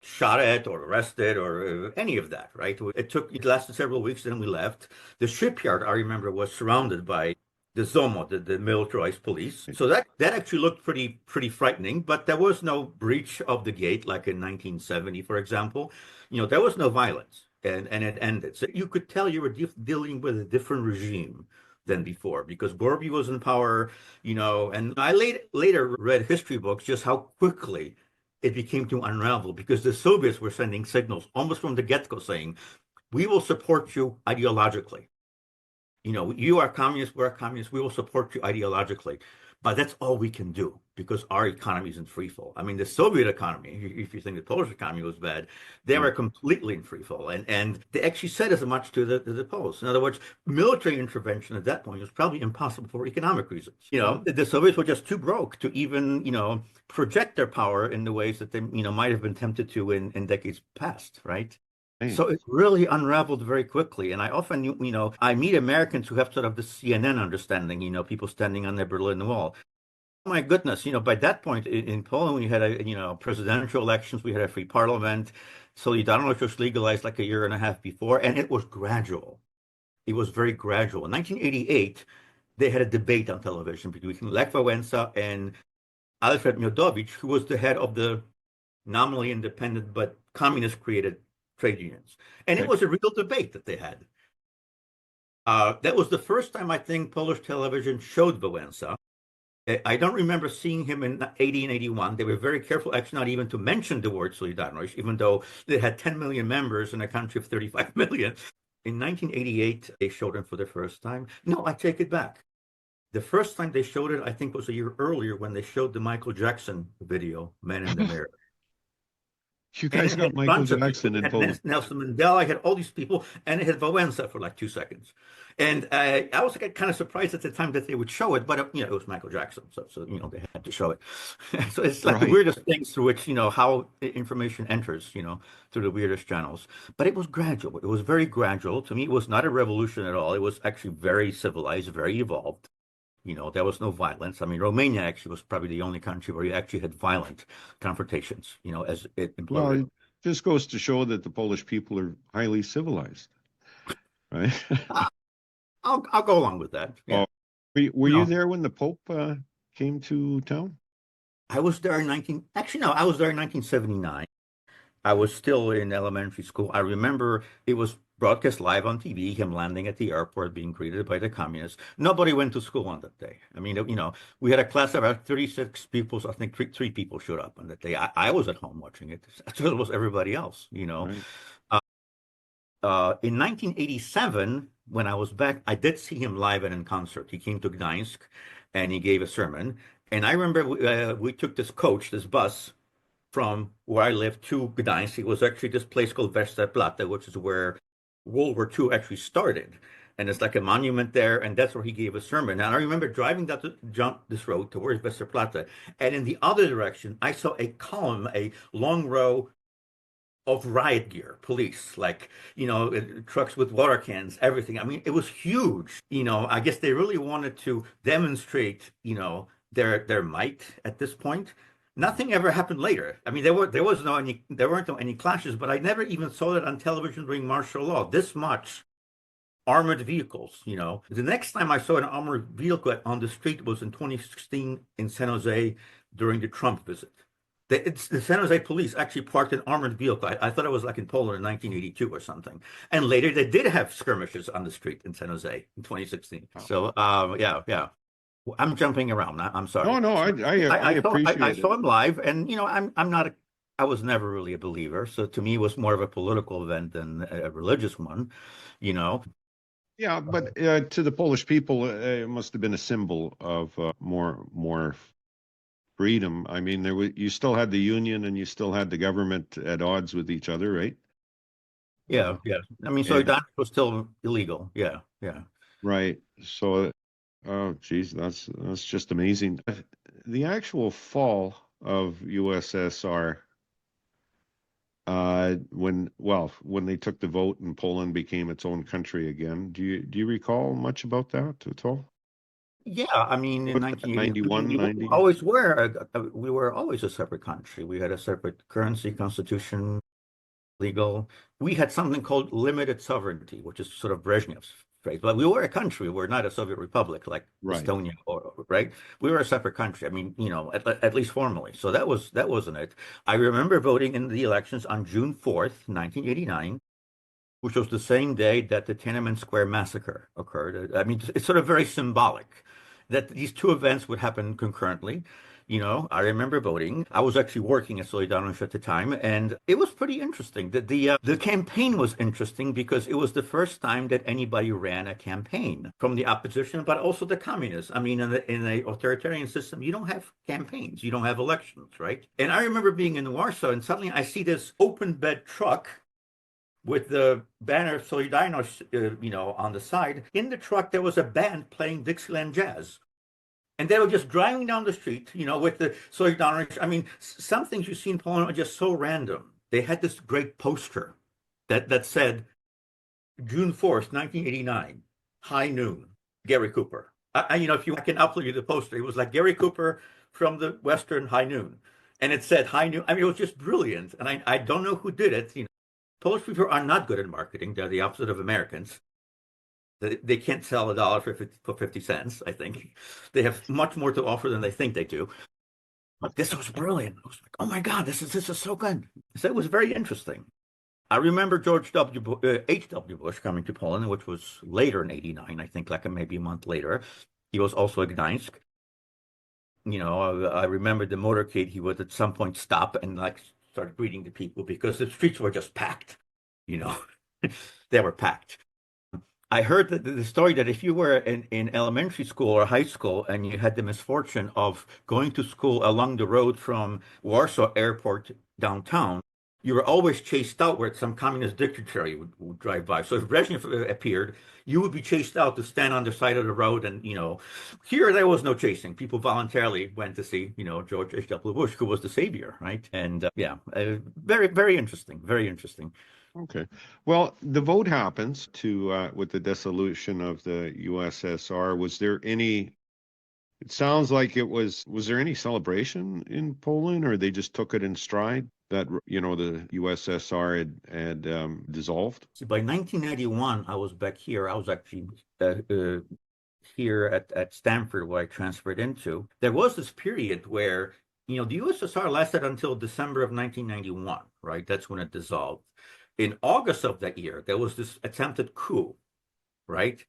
shot at or arrested or any of that, right? It lasted several weeks, then we left. The shipyard, I remember, was surrounded by the ZOMO, the militarized police. So that actually looked pretty frightening, but there was no breach of the gate like in 1970, for example. There was no violence, and it ended. So you could tell you were dealing with a different regime than before because Gorby was in power, and I later read history books just how quickly it became to unravel because the Soviets were sending signals almost from the get-go saying, we will support you ideologically. You are communists, we're communists, we will support you ideologically. But that's all we can do because our economy is in free fall. I mean, the Soviet economy, if you think the Polish economy was bad, they were Right. completely in free fall. And they actually said as much to the Poles. In other words, military intervention at that point was probably impossible for economic reasons. The Soviets were just too broke to even, project their power in the ways that they, might have been tempted to in decades past, right? Right. So it really unraveled very quickly. And I often, I meet Americans who have sort of the CNN understanding, people standing on the Berlin Wall. Oh my goodness, by that point in Poland, we had presidential elections, we had a free parliament. Solidarność was legalized like a year and a half before, and it was gradual. It was very gradual. In 1988, they had a debate on television between Lech Wałęsa and Alfred Miodowicz, who was the head of the nominally independent but communist created trade unions. And it Okay. was a real debate that they had. That was the first time I think Polish television showed Wałęsa. I don't remember seeing him in 80 and 81. They were very careful, actually, not even to mention the word Solidarność, even though they had 10 million members in a country of 35 million. In 1988, they showed him for the first time. No, I take it back. The first time they showed it, I think, was a year earlier when they showed the Michael Jackson video, Man in the Mirror. You And guys it got had a Michael bunch of people. Jackson It in had Poland. Nelson Mandela, I had all these people, and it had Wałęsa for like 2 seconds. And I was kind of surprised at the time that they would show it, but it was Michael Jackson, so they had to show it. So it's like the Right. weirdest things through which how information enters, through the weirdest channels. But it was gradual. It was very gradual. To me, it was not a revolution at all. It was actually very civilized, very evolved. There was no violence. I mean, Romania actually was probably the only country where you actually had violent confrontations, as it Well, imploded. it just goes to show that the Polish people are highly civilized, right? I'll go along with that. Yeah. Oh, were you No, there when the Pope came to town? I was there in 19 actually no, I was there in 1979. I was still in elementary school. I remember it was broadcast live on TV, him landing at the airport, being greeted by the communists. Nobody went to school on that day. I mean, we had a class of about 36 people. So I think three people showed up on that day. I was at home watching it. So was everybody else. Right. In 1987, when I was back, I did see him live and in concert. He came to Gdańsk and he gave a sermon. And I remember we took this bus, from where I lived to Gdańsk. It was actually this place called Westerplatte, which is where World War II actually started. And it's like a monument there, and that's where he gave a sermon. And I remember driving down this road towards Westerplatte, and in the other direction, I saw a column, a long row of riot gear, police, like, trucks with water cans, everything. I mean, it was huge. I guess they really wanted to demonstrate, their might at this point. Nothing ever happened later. I mean, there weren't any clashes, but I never even saw that on television during martial law. This much armored vehicles. The next time I saw an armored vehicle on the street was in 2016 in San Jose during the Trump visit. The San Jose police actually parked an armored vehicle. I thought it was like in Poland in 1982 or something. And later they did have skirmishes on the street in San Jose in 2016. Oh. So, yeah. I'm jumping around. I'm sorry. No, no, I appreciate I it. saw him live, and I'm not I was never really a believer. So to me, it was more of a political event than a religious one. Yeah, but to the Polish people, it must have been a symbol of more freedom. I mean, you still had the union and you still had the government at odds with each other, right? Yeah. I mean, so that was still illegal. Yeah. Right. So, oh, geez, that's just amazing. The actual fall of USSR, when they took the vote and Poland became its own country again. Do you recall much about that at all? Yeah, I mean, in 91, 90? We were always a separate country. We had a separate currency, constitution, legal. We had something called limited sovereignty, which is sort of Brezhnev's phrase. But we were a country. We're not a Soviet republic like Right. Estonia, right? We were a separate country. I mean, at least formally. So that wasn't it. I remember voting in the elections on June 4th, 1989. Which was the same day that the Tiananmen Square massacre occurred. I mean, it's sort of very symbolic that these two events would happen concurrently. I remember voting. I was actually working at Solidarność at the time, and it was pretty interesting. The campaign was interesting because it was the first time that anybody ran a campaign from the opposition, but also the communists. I mean, in an authoritarian system, you don't have campaigns, you don't have elections, right? And I remember being in Warsaw, and suddenly I see this open bed truck with the banner of Solidarność, on the side. In the truck, there was a band playing Dixieland jazz. And they were just driving down the street, with the Solidarność. I mean, some things you see in Poland are just so random. They had this great poster that said, June 4th, 1989, high noon, Gary Cooper. If I can upload you the poster, it was like Gary Cooper from the Western High Noon. And it said high noon. I mean, it was just brilliant. And I don't know who did it, Polish people are not good at marketing. They're the opposite of Americans. They can't sell a dollar for 50 cents, I think. They have much more to offer than they think they do. But this was brilliant. I was like, oh my God, this is so good. So it was very interesting. I remember H.W. Bush coming to Poland, which was later in 89, I think, like maybe a month later. He was also at Gdańsk. I remember the motorcade, he would at some point stop and start greeting the people because the streets were just packed. They were packed. I heard the story that if you were in elementary school or high school and you had the misfortune of going to school along the road from Warsaw Airport downtown, you were always chased out where some communist dignitary would drive by. So if Brezhnev appeared, you would be chased out to stand on the side of the road. And, here there was no chasing. People voluntarily went to see, George H.W. Bush, who was the savior, right? And very, very interesting. Very interesting. Okay. Well, the vote happens with the dissolution of the USSR. Was there any, it sounds like was there any celebration in Poland, or they just took it in stride that, the USSR had dissolved? See, by 1991, I was back here. I was actually here at Stanford, where I transferred into. There was this period where, the USSR lasted until December of 1991, right? That's when it dissolved. In August of that year, there was this attempted coup, right?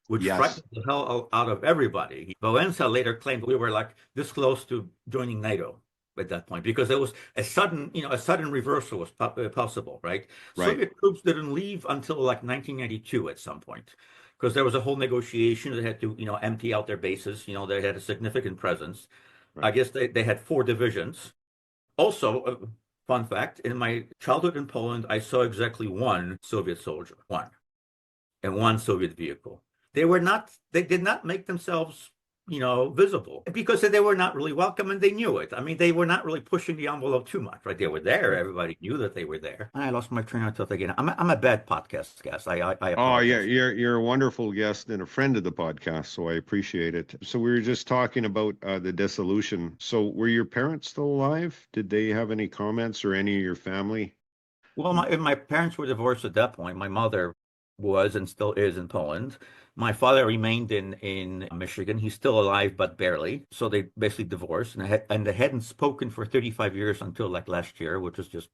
Which frightened the hell out of everybody. Wałęsa later claimed we were like this close to joining NATO at that point because there was a sudden reversal was possible, right? Soviet troops didn't leave until like 1992 at some point because there was a whole negotiation. They had to, empty out their bases. They had a significant presence. Right. I guess they had 4 divisions. Also, fun fact, in my childhood in Poland, I saw exactly one Soviet soldier, one, and one Soviet vehicle. They did not make themselves, visible because they were not really welcome and they knew it. I mean, they were not really pushing the envelope too much, right? They were there. Everybody knew that they were there. I lost my train of thought again. I'm a bad podcast guest. I Oh, yeah, apologize. you're a wonderful guest and a friend of the podcast, so I appreciate it. So we were just talking about the dissolution. So were your parents still alive? Did they have any comments or any of your family? Well, my parents were divorced at that point. My mother was and still is in Poland. My father remained in Michigan. He's still alive, but barely. So they basically divorced, and they hadn't spoken for 35 years until like last year, which is just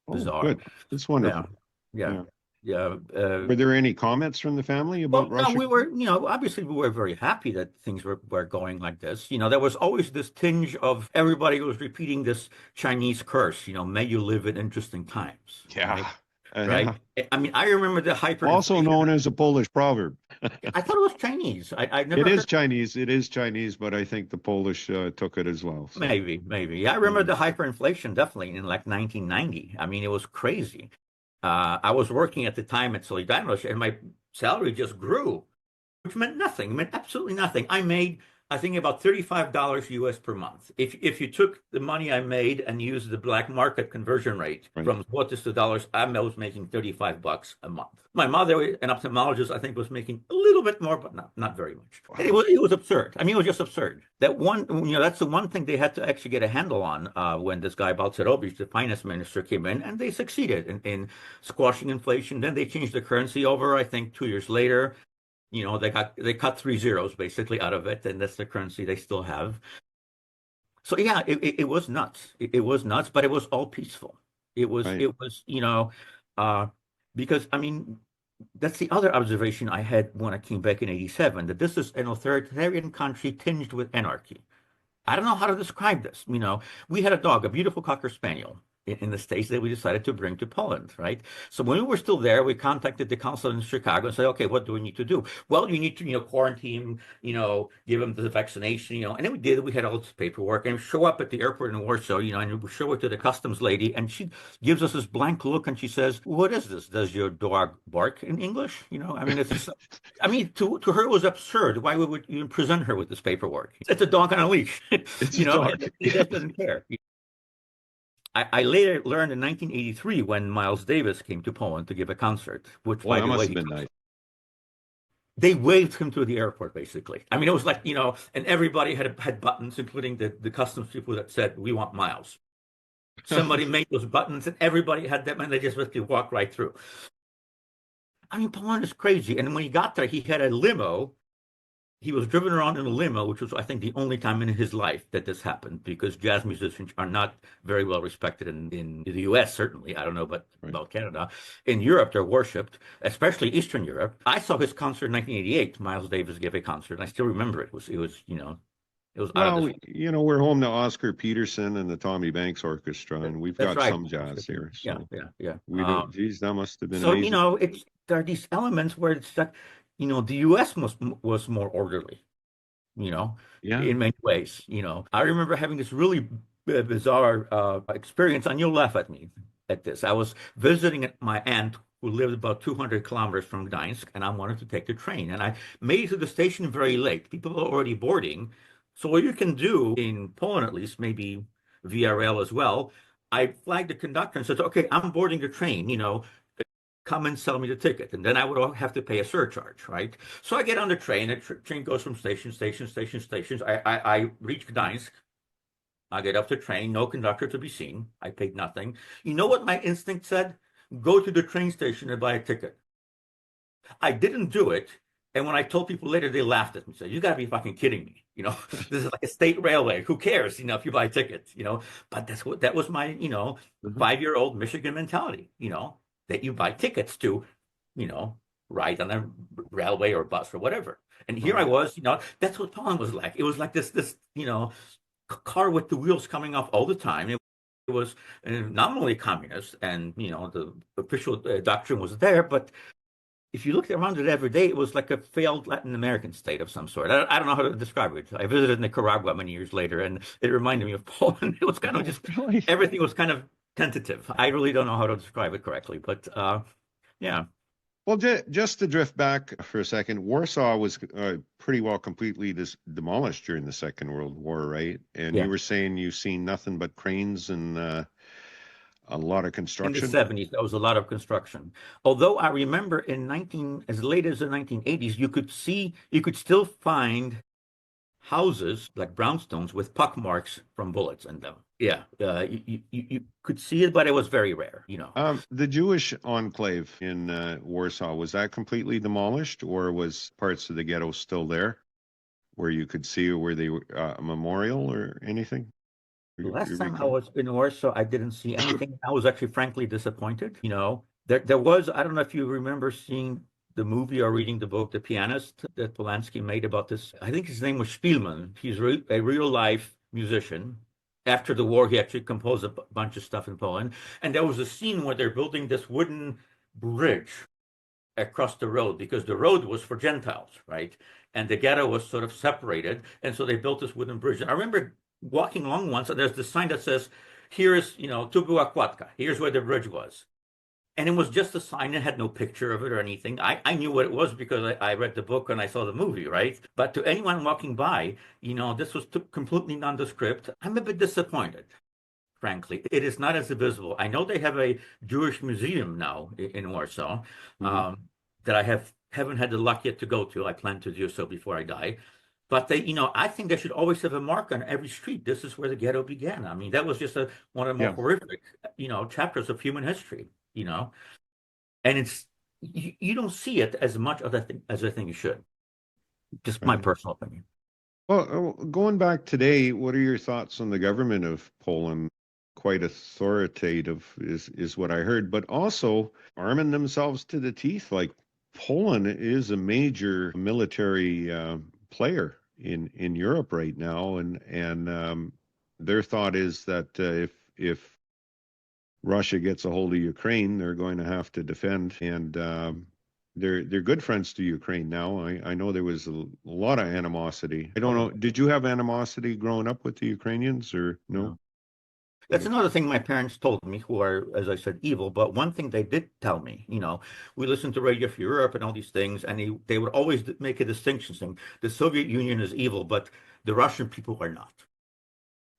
Oh, bizarre. good. That's Yeah, wonderful. yeah, Yeah. yeah. Were there any comments from the family Well, about no, Russia? we were, obviously we were very happy that things were going like this. There was always this tinge of everybody was repeating this Chinese curse, may you live in interesting times, right? Yeah. Right. Yeah. I mean, I remember the Also hyperinflation. known as a Polish proverb. I thought it was Chinese. I It never is heard. Chinese. It is Chinese, but I think the Polish took it as well. So, Maybe. Yeah, I remember mm. the hyperinflation definitely in like 1990. I mean, it was crazy. I was working at the time at Solidarność, and my salary just grew, which meant nothing. It meant absolutely nothing. I made, I think, about $35 US per month. If you took the money I made and used the black market conversion rate Right. from zlotys to dollars, I was making $35 a month. My mother, an ophthalmologist, I think was making a little bit more, but not very much. Wow. It was absurd. I mean, it was just absurd. That one, that's the one thing they had to actually get a handle on when this guy Balcerowicz, the finance minister, came in, and they succeeded in squashing inflation. Then they changed the currency over, I think, 2 years later. They cut three zeros basically out of it, and that's the currency they still have. So yeah, it was nuts. It was nuts, but it was all peaceful. It was Right. it was uh because I mean that's the other observation I had when I came back in '87, that this is an authoritarian country tinged with anarchy. I don't know how to describe this. We had a dog, a beautiful Cocker Spaniel in the States that we decided to bring to Poland, right? So when we were still there, we contacted the consulate in Chicago and said, okay, what do we need to do? Well, you need to, quarantine, give them the vaccination, and then we did. We had all this paperwork and we show up at the airport in Warsaw, and we show it to the customs lady, and she gives us this blank look and she says, what is this? Does your dog bark in English? I mean, I mean, to her, it was absurd. Why would we even present her with this paperwork? It's a dog on a leash. It's a dog. It just doesn't care. I later learned in 1983 when Miles Davis came to Poland to give a concert, which, Well, by that the must way, have been nice. they waved him to the airport, basically. I mean, it was like, and everybody had buttons, including the customs people that said, we want Miles. Somebody made those buttons and everybody had them, and they just basically walked right through. I mean, Poland is crazy. And when he got there, he had a limo. He was driven around in a limo, which was, I think, the only time in his life that this happened, because jazz musicians are not very well respected in the US, certainly. I don't know Right. about Canada. In Europe, they're worshipped, especially Eastern Europe. I saw his concert in 1988. Miles Davis gave a concert, and I still remember it. It was it was out of Well, this. we're home to Oscar Peterson and the Tommy Banks Orchestra, and we've That's got right. some jazz here. Yeah, So yeah. we do. Geez, that must have been So, amazing. there are these elements where it's that, the US was more orderly, Yeah. in many ways. I remember having this really bizarre experience, and you'll laugh at me at this. I was visiting my aunt who lived about 200 kilometers from Gdańsk, and I wanted to take the train. And I made it to the station very late. People were already boarding. So what you can do in Poland, at least, maybe via rail as well, I flagged the conductor and said, okay, I'm boarding the train, come and sell me the ticket. And then I would have to pay a surcharge, right? So I get on the train. The train goes from stations. I reach Gdańsk. I get off the train. No conductor to be seen. I paid nothing. You know what my instinct said? Go to the train station and buy a ticket. I didn't do it. And when I told people later, they laughed at me. Said, "You got to be fucking kidding me! This is like a state railway. Who cares? If you buy tickets, But that was my Mhm. 5-year-old Michigan mentality. That you buy tickets to, ride on a railway or bus or whatever. And here I was. That's what Poland was like. It was like this car with the wheels coming off all the time. It was nominally communist, and the official doctrine was there, but if you looked around it every day, it was like a failed Latin American state of some sort. I don't know how to describe it. I visited Nicaragua many years later, and it reminded me of Poland. It was kind of Oh, just really? everything was kind of tentative. I really don't know how to describe it correctly, but yeah. Well, just to drift back for a second, Warsaw was pretty well completely demolished during the Second World War, right? And Yeah. you were saying you've seen nothing but cranes and a lot of In the construction. 70s, there was a lot of construction. Although I remember in 19, as late as the 1980s, you could still find houses like brownstones with pock marks from bullets in them. Yeah, you could see it, but it was very rare, you know. The Jewish enclave in Warsaw, was that completely demolished, or was parts of the ghetto still there where you could see where they were a memorial or anything? The You last time I recall? was in Warsaw, I didn't see anything. I was actually frankly disappointed. You know, there was, I don't know if you remember seeing the movie or reading the book, The Pianist, that Polanski made about this. I think his name was Spielman. He's a real life musician. After the war, he actually composed a bunch of stuff in Poland. And there was a scene where they're building this wooden bridge across the road because the road was for Gentiles, right? And the ghetto was sort of separated. And so they built this wooden bridge. And I remember walking along once, and there's this sign that says, here is, you know, Tu była kładka. Here's where the bridge was. And it was just a sign. It had no picture of it or anything. I knew what it was because I read the book and I saw the movie, right? But to anyone walking by, you know, this was completely nondescript. I'm a bit disappointed, frankly. It is not as visible. I know they have a Jewish museum now in Warsaw Mhm. that I haven't had the luck yet to go to. I plan to do so before I die. But they, you know, I think they should always have a mark on every street. This is where the ghetto began. I mean, that was just one of the more Yeah. horrific, you know, chapters of human history, you know. And it's you don't see it as much as I think you should. Just my Right. personal opinion. Well, going back today, what are your thoughts on the government of Poland? Quite authoritative is what I heard, but also arming themselves to the teeth. Like Poland is a major military player in Europe right now, and their thought is that if Russia gets a hold of Ukraine, they're going to have to defend, and they're good friends to Ukraine now. I know there was a lot of animosity. I don't know. Did you have animosity growing up with the Ukrainians or no? No. That's another thing my parents told me, who are, as I said, evil. But one thing they did tell me, you know, we listened to Radio Free Europe and all these things, and they would always make a distinction saying the Soviet Union is evil, but the Russian people are not.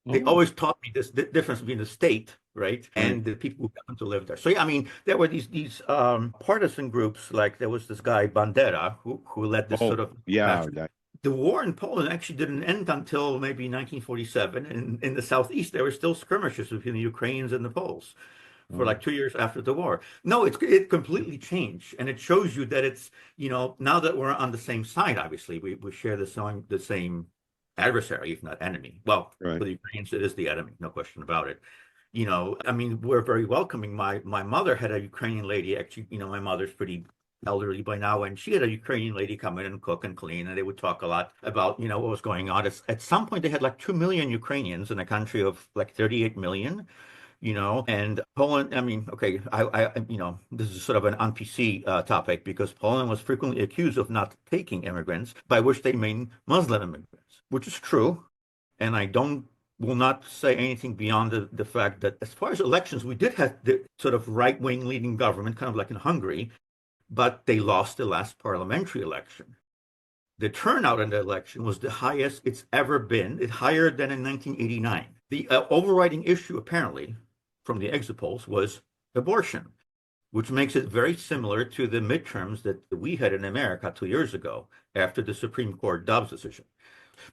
They Oh, always taught me this difference between the state, right, right. and the people who happen to live there. So yeah, I mean, there were these partisan groups, like there was this guy Bandera who led this Oh, sort of yeah. patch. The war in Poland actually didn't end until maybe 1947. And in the southeast, there were still skirmishes between the Ukrainians and the Poles for Oh, like 2 years after the war. No, it completely changed, and it shows you that it's, you know, now that we're on the same side, obviously we share the same adversary, if not enemy. Well, right. for the Ukrainians, it is the enemy, no question about it. You know, I mean, we're very welcoming. My mother had a Ukrainian lady. Actually, you know, my mother's pretty elderly by now, and she had a Ukrainian lady come in and cook and clean, and they would talk a lot about, you know, what was going on. At some point, they had like 2 million Ukrainians in a country of like 38 million, you know, and Poland, I mean, okay, you know, this is sort of an un-PC topic because Poland was frequently accused of not taking immigrants, by which they mean Muslim immigrants, which is true. And I don't will not say anything beyond the fact that as far as elections, we did have the sort of right-wing leading government, kind of like in Hungary, but they lost the last parliamentary election. The turnout in the election was the highest it's ever been. It's higher than in 1989. The overriding issue, apparently, from the exit polls was abortion, which makes it very similar to the midterms that we had in America 2 years ago after the Supreme Court Dobbs decision.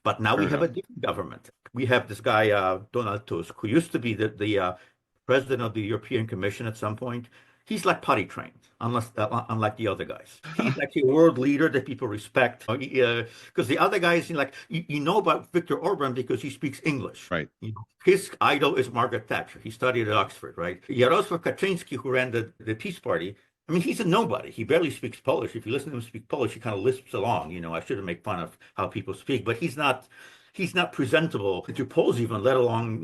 But now Fair we have a enough. different government. We have this guy, Donald Tusk, who used to be the president of the European Commission at some point. He's like potty trained, unlike the other guys. He's actually a world leader that people respect. Because the other guys, you know about Viktor Orban because he speaks English. Right. You know, his idol is Margaret Thatcher. He studied at Oxford, right? Jarosław Kaczynski, who ran the Peace Party, I mean, he's a nobody. He barely speaks Polish. If you listen to him speak Polish, he kind of lisps along. You know, I shouldn't make fun of how people speak, but he's not, he's not presentable to Poles even, let alone,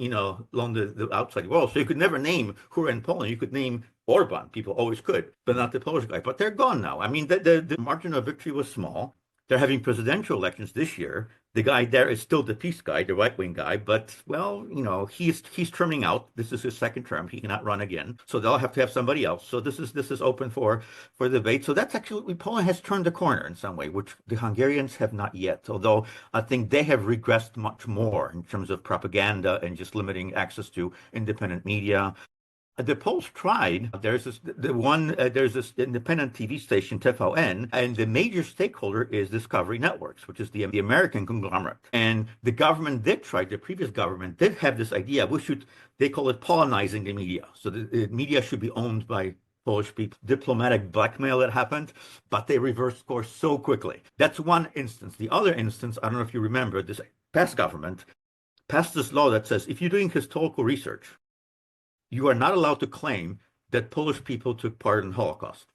along the outside world. So you could never name who are in Poland. You could name Orban. People always could, but not the Polish guy. But they're gone now. I mean, the margin of victory was small. They're having presidential elections this year. The guy there is still the peace guy, the right-wing guy, but well, he's terming out. This is his second term. He cannot run again, so they'll have to have somebody else. So this is open for debate. So that's actually Poland has turned the corner in some way, which the Hungarians have not yet. Although I think they have regressed much more in terms of propaganda and just limiting access to independent media. The Poles tried. There's this independent TV station, TVN, and the major stakeholder is Discovery Networks, which is the American conglomerate. And the government did try. The previous government did have this idea. They call it Polonizing the media. So the media should be owned by Polish people. Diplomatic blackmail that happened, but they reversed course so quickly. That's one instance. The other instance, I don't know if you remember, this past government passed this law that says if you're doing historical research, you are not allowed to claim that Polish people took part in the Holocaust,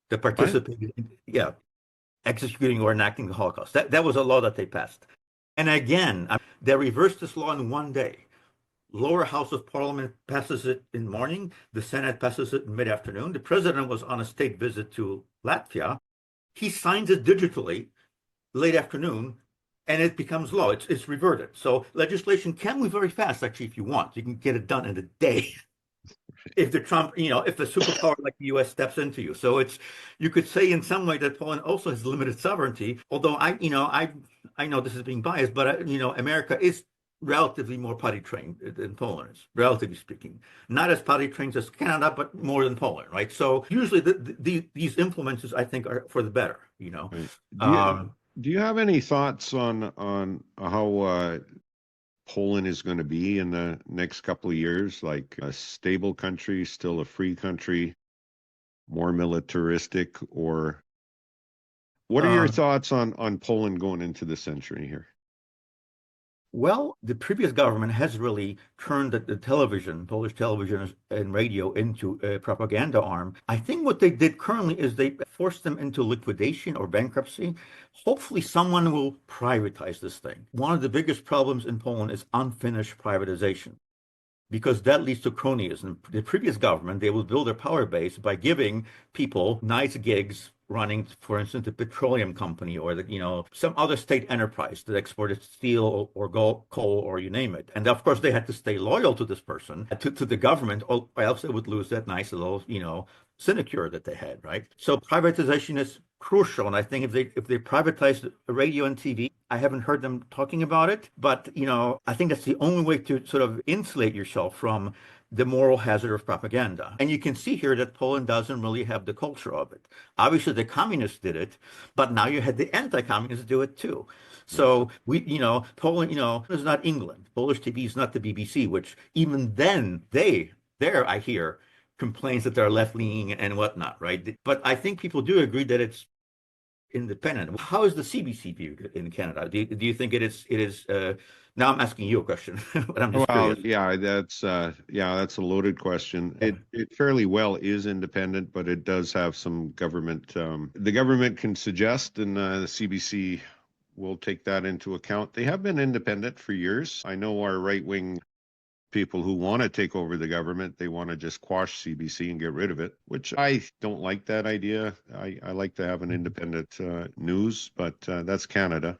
that participated in, executing or enacting the Holocaust. That was a law that they passed. And again, they reversed this law in one day. Lower house of parliament passes it in morning. The Senate passes it in mid-afternoon. The president was on a state visit to Latvia. He signs it digitally late afternoon, and it becomes law. It's reverted. So legislation can move very fast, actually, if you want. You can get it done in a day. If the superpower like the US steps into you. So you could say in some way that Poland also has limited sovereignty, although I know this is being biased, but America is relatively more potty trained than Poland is, relatively speaking. Not as potty trained as Canada, but more than Poland, right? So usually these influences, I think, are for the better, Right. Do you have any thoughts on how Poland is going to be in the next couple of years? Like a stable country, still a free country, more militaristic, or what are your thoughts on Poland going into the century here? Well, the previous government has really turned the television, Polish television and radio into a propaganda arm. I think what they did currently is they forced them into liquidation or bankruptcy. Hopefully someone will privatize this thing. One of the biggest problems in Poland is unfinished privatization, because that leads to cronyism. The previous government, they will build their power base by giving people nice gigs running, for instance, the petroleum company or some other state enterprise that exported steel or coal or you name it. And of course, they had to stay loyal to this person, to the government, or else they would lose that nice little, sinecure that they had, right? So privatization is crucial. And I think if they privatize radio and TV, I haven't heard them talking about it, but I think that's the only way to sort of insulate yourself from the moral hazard of propaganda. And you can see here that Poland doesn't really have the culture of it. Obviously, the communists did it, but now you had the anti-communists do it too. So Poland, is not England. Polish TV is not the BBC, which even then there I hear complains that they're left-leaning and whatnot, right? But I think people do agree that it's independent. How is the CBC viewed in Canada? Do you think it is? Now I'm asking you a question, but I'm just curious. Yeah, that's a loaded question. It fairly well is independent, but it does have some government. The government can suggest, and the CBC will take that into account. They have been independent for years. I know our right-wing people who want to take over the government, they want to just quash CBC and get rid of it, which I don't like that idea. I like to have an independent news, but that's Canada.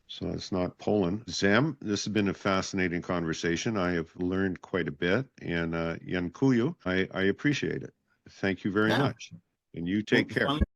So it's not Poland. Zem, this has been a fascinating conversation. I have learned quite a bit. And Yankuyu, I appreciate it. Thank you very much. And you take care.